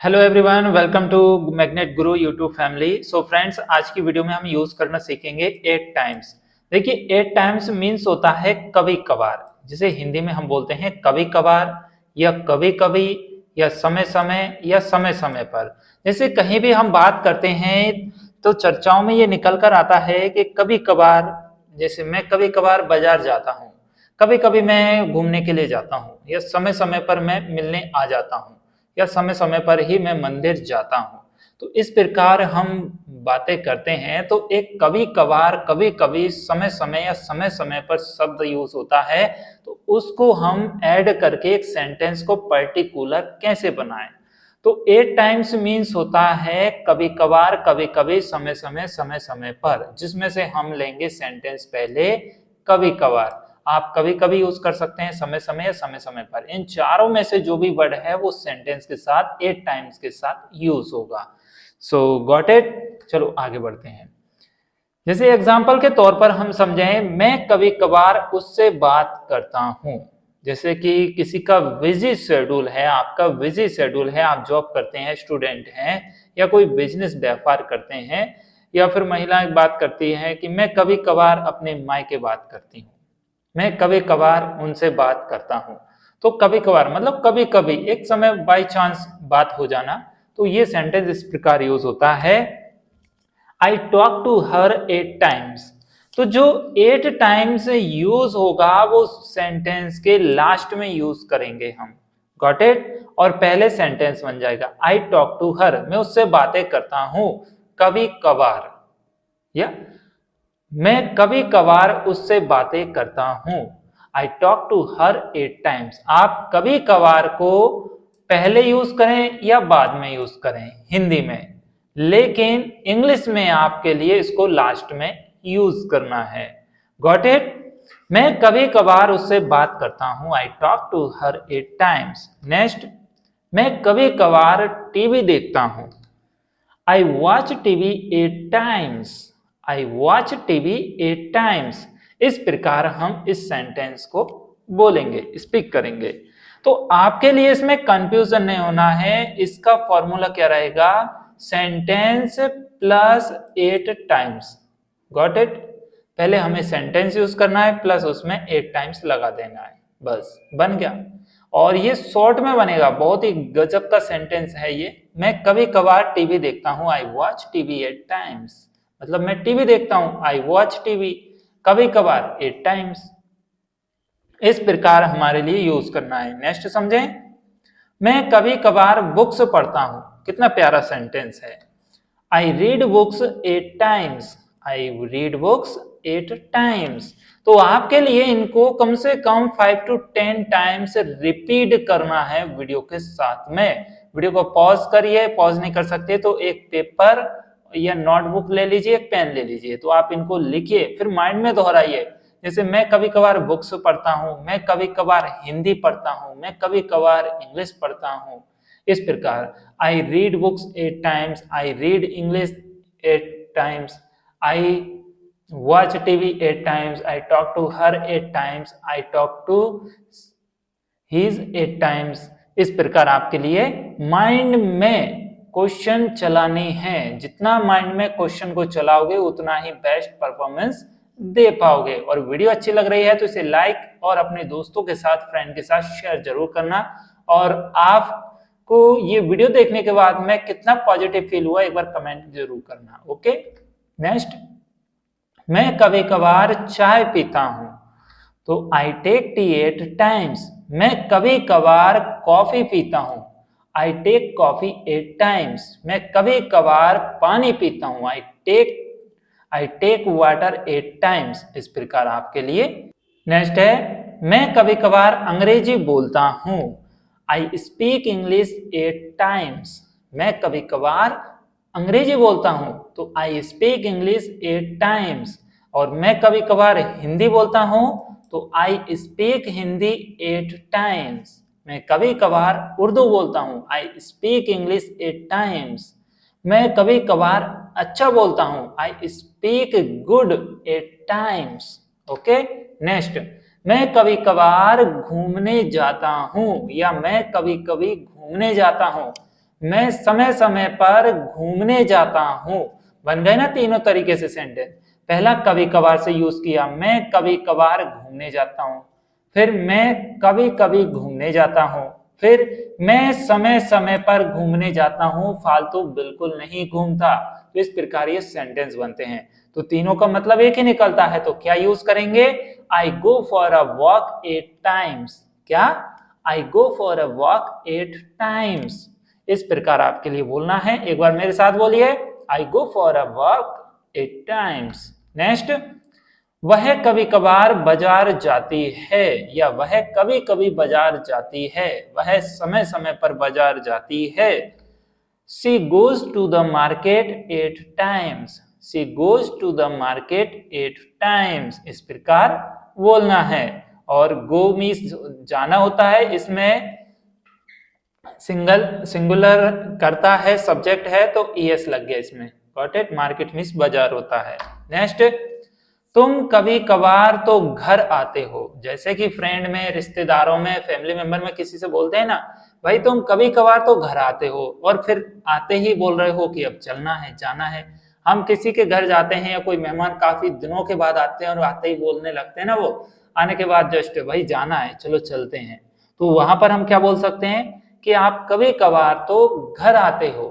Hello everyone, welcome to Magnet Guru YouTube family. So friends, आज की video में हम यूज करना सीखेंगे 8 टाइम्स। देखिए, 8 टाइम्स मीन्स होता है कभी कभार, जिसे हिंदी में हम बोलते हैं कभी कभार या कभी कभी या समय समय या समय समय पर। जैसे कहीं भी हम बात करते हैं तो चर्चाओं में ये निकल कर आता है कि कभी कभार, जैसे मैं कभी कभार बाजार जाता हूँ, कभी कभी मैं घूमने के लिए जाता हूँ, या समय समय पर मैं मिलने आ जाता हूँ, या समय समय पर ही मैं मंदिर जाता हूँ। तो इस प्रकार हम बातें करते हैं तो एक कभी कभार, कभी कभी, समय समय या समय समय पर शब्द यूज होता है। तो उसको हम ऐड करके एक सेंटेंस को पर्टिकुलर कैसे बनाएं। तो 8 टाइम्स मीन्स होता है कभी कभार, कभी कभी, समय समय, समय समय पर, जिसमें से हम लेंगे सेंटेंस पहले कभी कभार। आप कभी कभी यूज कर सकते हैं, समय समय या समय समय पर। इन चारों में से जो भी वर्ड है वो सेंटेंस के साथ 8 टाइम्स के साथ यूज होगा। सो गॉट इट। चलो आगे बढ़ते हैं। जैसे एग्जाम्पल के तौर पर हम समझें, मैं कभी कभार उससे बात करता हूं। जैसे कि किसी का बिजी शेड्यूल है, आपका बिजी शेड्यूल है, आप जॉब करते हैं, स्टूडेंट हैं, या कोई बिजनेस व्यापार करते हैं, या फिर महिलाएं बात करती हैं कि मैं कभी कभार अपने मायके बात करती हूँ, मैं कभी कभार उनसे बात करता हूँ। तो कभी कभार मतलब कभी कभी, एक समय बाई चांस बात हो जाना। तो ये सेंटेंस इस प्रकार यूज होता है, I talk to her 8 times. तो जो 8 टाइम्स यूज होगा वो सेंटेंस के लास्ट में यूज करेंगे हम। Got it. और पहले सेंटेंस बन जाएगा आई टॉक टू हर, मैं उससे बातें करता हूं कभी कभार, या मैं कभी कभार उससे बातें करता हूं। I talk to her 8 times. आप कभी कभार को पहले यूज करें या बाद में यूज करें हिंदी में, लेकिन इंग्लिश में आपके लिए इसको लास्ट में यूज करना है। Got it. मैं कभी कभार उससे बात करता हूं, I talk to her 8 times. Next, मैं कभी कभार टीवी देखता हूं, I watch TV 8 times. I watch TV 8 times. इस प्रकार हम इस सेंटेंस को बोलेंगे, स्पीक करेंगे। तो आपके लिए इसमें कंफ्यूजन नहीं होना है। इसका फॉर्मूला क्या रहेगा? Sentence plus 8 times. Got it. पहले हमें सेंटेंस यूज करना है, प्लस उसमें 8 टाइम्स लगा देना है, बस बन गया। और ये शॉर्ट में बनेगा, बहुत ही गजब का सेंटेंस है ये। मैं कभी कभार टीवी देखता हूं, आई वॉच टीवी 8 टाइम्स। मतलब मैं टीवी देखता हूं, आई वॉच टीवी, कभी कभार 8 टाइम्स। इस प्रकार हमारे लिए यूज करना है। नेक्स्ट समझें, मैं कभी कभार बुक्स पढ़ता हूं। कितना प्यारा सेंटेंस है। आई read books 8 times. I read books 8 times. तो आपके लिए इनको कम से कम 5 to 10 टाइम्स रिपीट करना है वीडियो के साथ में। वीडियो को पॉज करिए, पॉज नहीं कर सकते तो एक पेपर या नोटबुक ले लीजिए, एक पेन ले लीजिए, तो आप इनको लिखिए, फिर माइंड में दोहराइए। जैसे मैं कभी कभार बुक्स पढ़ता हूँ, मैं कभी कभार हिंदी पढ़ता हूँ, मैं कभी कभार इंग्लिश पढ़ता हूँ। इस प्रकार I read books 8 times, I read English 8 times, I watch TV 8 times, I talk to her 8 times, I talk to his 8 times. इस प्रकार आपके लिए माइंड में क्वेश्चन चलानी है। जितना माइंड में क्वेश्चन को चलाओगे उतना ही बेस्ट परफॉर्मेंस दे पाओगे। और वीडियो अच्छी लग रही है तो इसे लाइक और अपने दोस्तों के साथ, फ्रेंड के साथ शेयर जरूर करना। और आपको ये वीडियो देखने के बाद में कितना पॉजिटिव फील हुआ एक बार कमेंट जरूर करना। ओके। नेक्स्ट, मैं कभी कभार चाय पीता हूं, तो आई टेक टी 8 टाइम्स। मैं कभी कभार कॉफी पीता हूं, आई टेक कॉफी 8 टाइम्स। मैं कभी कभार पानी पीता हूं, आई टेक वाटर 8 टाइम्स। इस प्रकार आपके लिए। नेक्स्ट है, मैं कभी कभार अंग्रेजी बोलता हूं, आई स्पीक इंग्लिश 8 टाइम्स। मैं कभी कभार अंग्रेजी बोलता हूं तो आई स्पीक इंग्लिश 8 टाइम्स। और मैं कभी कभार हिंदी बोलता हूं तो आई स्पीक हिंदी 8 टाइम्स। मैं कभी कभार उर्दू बोलता हूं, आई स्पीक इंग्लिश 8 टाइम्स। मैं कभी कभार अच्छा बोलता हूं, I speak good 8 times. Okay. Next, मैं कभी कभार घूमने जाता हूं, या मैं कभी कभी घूमने जाता हूं। मैं समय समय पर घूमने जाता हूं। बन गए ना तीनों तरीके से सेंटेंस। पहला कभी कभार से यूज किया, मैं कभी कभार घूमने जाता हूं। फिर मैं कभी कभी घूमने जाता हूं। फिर मैं समय समय पर घूमने जाता हूं, फालतू बिल्कुल नहीं घूमता। तो इस प्रकार ये सेंटेंस बनते हैं। तो तीनों का मतलब एक ही निकलता है। तो क्या यूज करेंगे? I go for a walk 8 times. क्या? I go for a walk 8 times. इस प्रकार आपके लिए बोलना है। एक बार मेरे साथ बोलिए, I go for a walk 8 times. Next, वह कभी कभार बाजार जाती है, या वह कभी कभी बाजार जाती है। वह समय समय पर बाजार जाती है। She goes to the market 8 times. She goes to the market 8 times. इस प्रकार बोलना है। और गो मीन्स जाना होता है, इसमें सिंगुलर करता है, सब्जेक्ट है, तो ईएस लग गया इसमें। Got it? मार्केट मीन्स बाजार होता है। नेक्स्ट, तुम कभी कभार तो घर आते हो। जैसे कि फ्रेंड में, रिश्तेदारों में, फैमिली मेंबर में किसी से बोलते हैं ना, भाई तुम कभी कभार तो घर आते हो, और फिर आते ही बोल रहे हो कि अब चलना है, जाना है। हम किसी के घर जाते हैं या कोई मेहमान काफी दिनों के बाद आते हैं और आते ही बोलने लगते हैं ना, वो आने के बाद जस्ट भाई जाना है, चलो चलते हैं। तो वहां पर हम क्या बोल सकते हैं कि आप कभी कभार तो घर आते हो।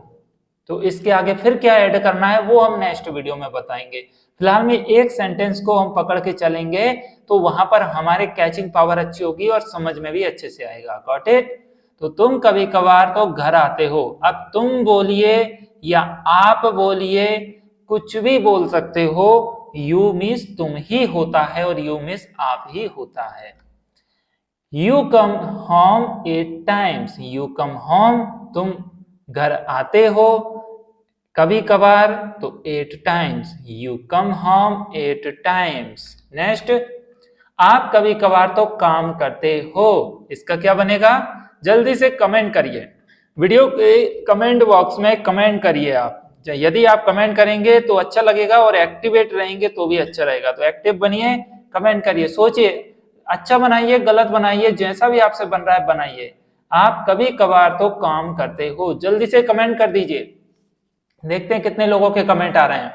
तो इसके आगे फिर क्या ऐड करना है वो हम नेक्स्ट वीडियो में बताएंगे। फिलहाल में एक सेंटेंस को हम पकड़ के चलेंगे, तो वहां पर हमारे कैचिंग पावर अच्छी होगी और समझ में भी अच्छे से आएगा। Got it? तो तुम कभी कभार तो घर आते हो। अब तुम बोलिए या आप बोलिए, कुछ भी बोल सकते हो। यू मीन्स तुम ही होता है और यू मीन्स आप ही होता है। You come home 8 times. You come home, तुम घर आते हो कभी कभार, तो 8 times. You come home 8 times. Next, आप कभी कभार तो काम करते हो। इसका क्या बनेगा? जल्दी से कमेंट करिए, वीडियो के कमेंट बॉक्स में कमेंट करिए आप। यदि आप कमेंट करेंगे तो अच्छा लगेगा, और एक्टिवेट रहेंगे तो भी अच्छा रहेगा। तो एक्टिव बनिए, कमेंट करिए, सोचिए, अच्छा बनाइए, गलत बनाइए, जैसा भी आपसे बन रहा है बनाइए। आप कभी कभार तो काम करते हो, जल्दी से कमेंट कर दीजिए। देखते हैं कितने लोगों के कमेंट आ रहे हैं।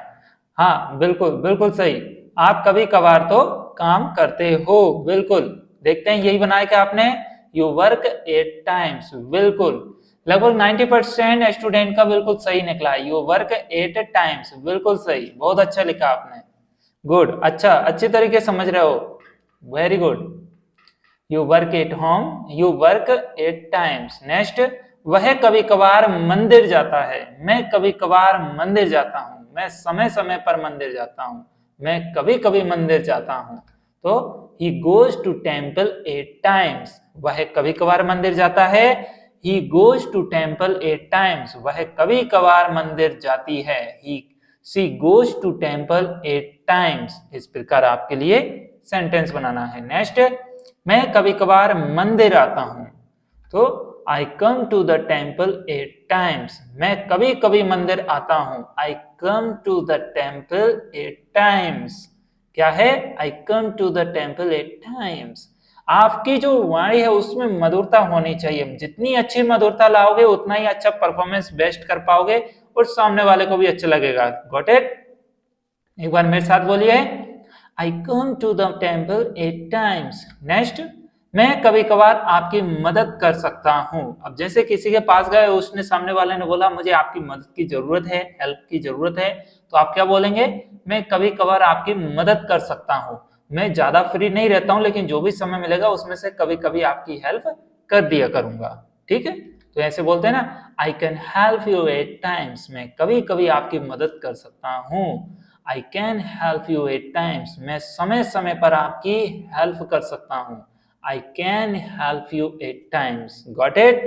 हाँ बिल्कुल बिल्कुल सही, आप कभी कभार तो काम करते हो, बिल्कुल। देखते हैं यही बनाया क्या आपने? You work 8 times. बिल्कुल, लगभग 90% स्टूडेंट का बिल्कुल सही निकला है। यू वर्क 8 टाइम्स, बिल्कुल सही, बहुत अच्छा लिखा आपने। गुड, अच्छा, अच्छी तरीके समझ रहे हो, very good. You work at home, you work 8 times. Next, वह कभी कभार मंदिर जाता है। मैं कभी कभार मंदिर जाता हूं। मैं समय समय पर मंदिर जाता हूं। मैं कभी कभी मंदिर जाता हूं। तो he goes to temple 8 times. वह कभी कभार मंदिर जाता है। He goes to temple 8 times. वह कभी कभार मंदिर जाती है। He she goes to temple 8 times. इस प्रकार आपके लिए सेंटेंस बनाना है। नेक्स्ट, मैं कभी कभार मंदिर आता हूं। तो I come to the temple 8 times. मैं कभी कभी मंदिर आता हूं। I come to the temple 8 times. क्या है? I come to the temple 8 times. आपकी जो वाणी है उसमें मधुरता होनी चाहिए। जितनी अच्छी मधुरता लाओगे उतना ही अच्छा परफॉर्मेंस बेस्ट कर पाओगे और सामने वाले को भी अच्छा लगेगा। Got it? एक बार मेरे साथ बोलिए, I come to the temple 8 times. Next, मैं कभी कभार आपकी मदद कर सकता हूं। अब जैसे किसी के पास गए, उसने, सामने वाले ने बोला मुझे आपकी मदद की जरूरत है, हेल्प की जरूरत है, तो आप क्या बोलेंगे? मैं कभी कभार आपकी मदद कर सकता हूं। मैं ज्यादा फ्री नहीं रहता हूं, लेकिन जो भी समय मिलेगा उसमें से कभी कभी आपकी हेल्प कर दिया करूंगा। ठीक है? तो ऐसे बोलते हैं ना, I can help you 8 times. मैं कभी कभी आपकी मदद कर सकता हूं। I can help you 8 times. मैं समय समय पर आपकी हेल्प कर सकता हूं। I can help you 8 times. Got it?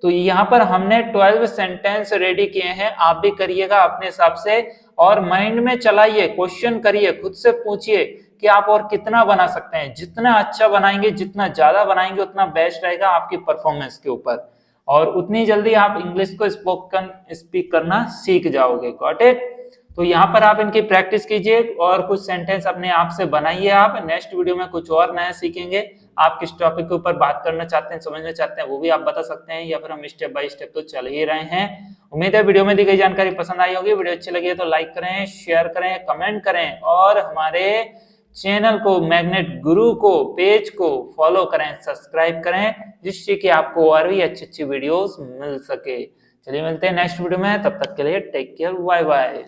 तो यहाँ पर हमने 12 सेंटेंस रेडी किए हैं। आप भी करिएगा अपने हिसाब से, और माइंड में चलाइए, क्वेश्चन करिए, खुद से पूछिए कि आप और कितना बना सकते हैं। जितना अच्छा बनाएंगे, जितना ज्यादा बनाएंगे, उतना बेस्ट रहेगा आपकी परफॉर्मेंस के ऊपर, और उतनी जल्दी आप इंग्लिश को स्पोकन स्पीक करना सीख जाओगे। Got it? तो यहाँ पर आप इनकी प्रैक्टिस कीजिए और कुछ सेंटेंस अपने आप से बनाइए। आप नेक्स्ट वीडियो में कुछ और नया सीखेंगे। आप किस टॉपिक के ऊपर बात करना चाहते हैं, समझना चाहते हैं, वो भी आप बता सकते हैं, या फिर हम स्टेप बाय स्टेप तो चल ही रहे हैं। उम्मीद है वीडियो में दी गई जानकारी पसंद आई होगी। वीडियो अच्छी लगी है तो लाइक करें, शेयर करें, कमेंट करें और हमारे चैनल को, मैग्नेट गुरु को, पेज को फॉलो करें, सब्सक्राइब करें, जिससे कि आपको और भी अच्छी अच्छी वीडियोस मिल सके। चलिए मिलते हैं नेक्स्ट वीडियो में, तब तक के लिए टेक केयर, बाय बाय।